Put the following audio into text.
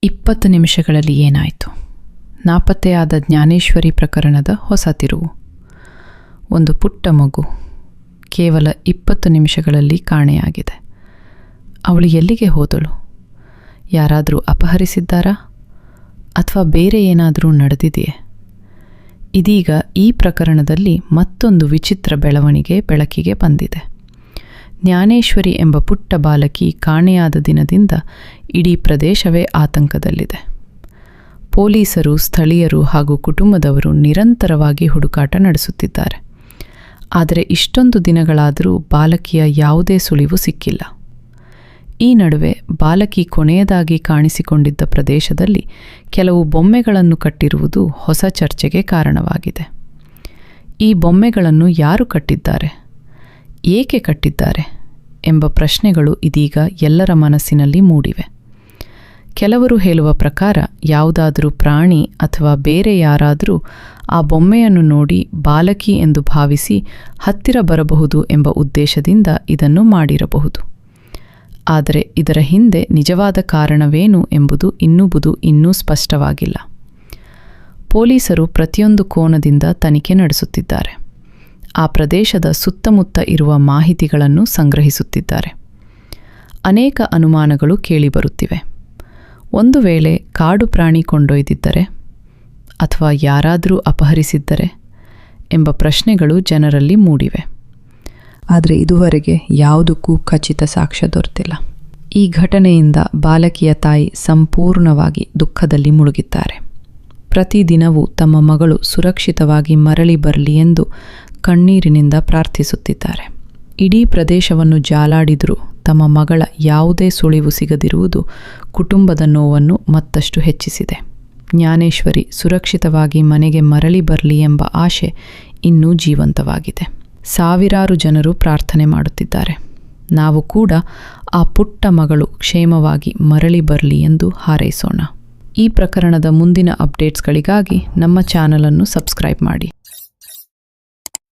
20 ನಿಮಿಷಗಳಲ್ಲಿ ಏನಾಯಿತು? ನಾಪತ್ತೆಯಾದ ಜ್ಞಾನೇಶ್ವರಿ ಪ್ರಕರಣದ ಹೊಸ ತಿರುವು. ಒಂದು ಪುಟ್ಟ ಮಗು ಕೇವಲ 20 ನಿಮಿಷಗಳಲ್ಲಿ ಕಾಣೆಯಾಗಿದೆ. ಅವಳು ಎಲ್ಲಿಗೆ ಹೋದಳು? ಯಾರಾದರೂ ಅಪಹರಿಸಿದ್ದಾರಾ? ಅಥವಾ ಬೇರೆ ಏನಾದರೂ ನಡೆದಿದೆಯೇ? ಇದೀಗ ಈ ಪ್ರಕರಣದಲ್ಲಿ ಮತ್ತೊಂದು ವಿಚಿತ್ರ ಬೆಳವಣಿಗೆ ಬೆಳಕಿಗೆ ಬಂದಿದೆ. ಜ್ಞಾನೇಶ್ವರಿ ಎಂಬ ಪುಟ್ಟ ಬಾಲಕಿ ಕಾಣೆಯಾದ ದಿನದಿಂದ ಇಡೀ ಪ್ರದೇಶವೇ ಆತಂಕದಲ್ಲಿದೆ. ಪೊಲೀಸರು, ಸ್ಥಳೀಯರು ಹಾಗೂ ಕುಟುಂಬದವರು ನಿರಂತರವಾಗಿ ಹುಡುಕಾಟ ನಡೆಸುತ್ತಿದ್ದಾರೆ. ಆದರೆ ಇಷ್ಟೊಂದು ದಿನಗಳಾದರೂ ಬಾಲಕಿಯ ಯಾವುದೇ ಸುಳಿವು ಸಿಕ್ಕಿಲ್ಲ. ಈ ನಡುವೆ ಬಾಲಕಿ ಕೊನೆಯದಾಗಿ ಕಾಣಿಸಿಕೊಂಡಿದ್ದ ಪ್ರದೇಶದಲ್ಲಿ ಕೆಲವು ಬೊಮ್ಮೆಗಳನ್ನು ಕಟ್ಟಿರುವುದು ಹೊಸ ಚರ್ಚೆಗೆ ಕಾರಣವಾಗಿದೆ. ಈ ಬೊಮ್ಮೆಗಳನ್ನು ಯಾರು ಕಟ್ಟಿದ್ದಾರೆ? ಏಕೆ ಕಟ್ಟಿದ್ದಾರೆ? ಎಂಬ ಪ್ರಶ್ನೆಗಳು ಇದೀಗ ಎಲ್ಲರ ಮನಸ್ಸಿನಲ್ಲಿ ಮೂಡಿವೆ. ಕೆಲವರು ಹೇಳುವ ಪ್ರಕಾರ ಯಾವುದಾದರೂ ಪ್ರಾಣಿ ಅಥವಾ ಬೇರೆ ಯಾರಾದರೂ ಆ ಬೊಮ್ಮೆಯನ್ನು ನೋಡಿ ಬಾಲಕಿ ಎಂದು ಭಾವಿಸಿ ಹತ್ತಿರ ಬರಬಹುದು ಎಂಬ ಉದ್ದೇಶದಿಂದ ಇದನ್ನು ಮಾಡಿರಬಹುದು. ಆದರೆ ಇದರ ಹಿಂದೆ ನಿಜವಾದ ಕಾರಣವೇನು ಎಂಬುದು ಇನ್ನೂ ಸ್ಪಷ್ಟವಾಗಿಲ್ಲ. ಪೊಲೀಸರು ಪ್ರತಿಯೊಂದು ಕೋನದಿಂದ ತನಿಖೆ ನಡೆಸುತ್ತಿದ್ದಾರೆ. ಆ ಪ್ರದೇಶದ ಸುತ್ತಮುತ್ತ ಇರುವ ಮಾಹಿತಿಗಳನ್ನು ಸಂಗ್ರಹಿಸುತ್ತಿದ್ದಾರೆ. ಅನೇಕ ಅನುಮಾನಗಳು ಕೇಳಿಬರುತ್ತಿವೆ. ಒಂದು ವೇಳೆ ಕಾಡು ಪ್ರಾಣಿ ಕೊಂಡೊಯ್ದಿದ್ದರೆ ಅಥವಾ ಯಾರಾದರೂ ಅಪಹರಿಸಿದ್ದರೆ ಎಂಬ ಪ್ರಶ್ನೆಗಳು ಜನರಲ್ಲಿ ಮೂಡಿವೆ. ಆದರೆ ಇದುವರೆಗೆ ಯಾವುದಕ್ಕೂ ಖಚಿತ ಸಾಕ್ಷ್ಯ ದೊರೆತಿಲ್ಲ. ಈ ಘಟನೆಯಿಂದ ಬಾಲಕಿಯ ತಾಯಿ ಸಂಪೂರ್ಣವಾಗಿ ದುಃಖದಲ್ಲಿ ಮುಳುಗಿದ್ದಾರೆ. ಪ್ರತಿದಿನವೂ ತಮ್ಮ ಮಗಳು ಸುರಕ್ಷಿತವಾಗಿ ಮರಳಿ ಬರಲಿ ಎಂದು ಕಣ್ಣೀರಿನಿಂದ ಪ್ರಾರ್ಥಿಸುತ್ತಿದ್ದಾರೆ. ಇಡೀ ಪ್ರದೇಶವನ್ನು ಜಾಲಾಡಿದರೂ ತಮ್ಮ ಮಗಳ ಯಾವುದೇ ಸುಳಿವು ಸಿಗದಿರುವುದು ಕುಟುಂಬದ ನೋವನ್ನು ಮತ್ತಷ್ಟು ಹೆಚ್ಚಿಸಿದೆ. ಜ್ಞಾನೇಶ್ವರಿ ಸುರಕ್ಷಿತವಾಗಿ ಮನೆಗೆ ಮರಳಿ ಬರಲಿ ಎಂಬ ಆಶೆ ಇನ್ನೂ ಜೀವಂತವಾಗಿದೆ. ಸಾವಿರಾರು ಜನರು ಪ್ರಾರ್ಥನೆ ಮಾಡುತ್ತಿದ್ದಾರೆ. ನಾವು ಕೂಡ ಆ ಪುಟ್ಟ ಮಗಳು ಕ್ಷೇಮವಾಗಿ ಮರಳಿ ಬರಲಿ ಎಂದು ಹಾರೈಸೋಣ. ಈ ಪ್ರಕರಣದ ಮುಂದಿನ ಅಪ್ಡೇಟ್ಸ್ಗಳಿಗಾಗಿ ನಮ್ಮ ಚಾನಲನ್ನು ಸಬ್ಸ್ಕ್ರೈಬ್ ಮಾಡಿ.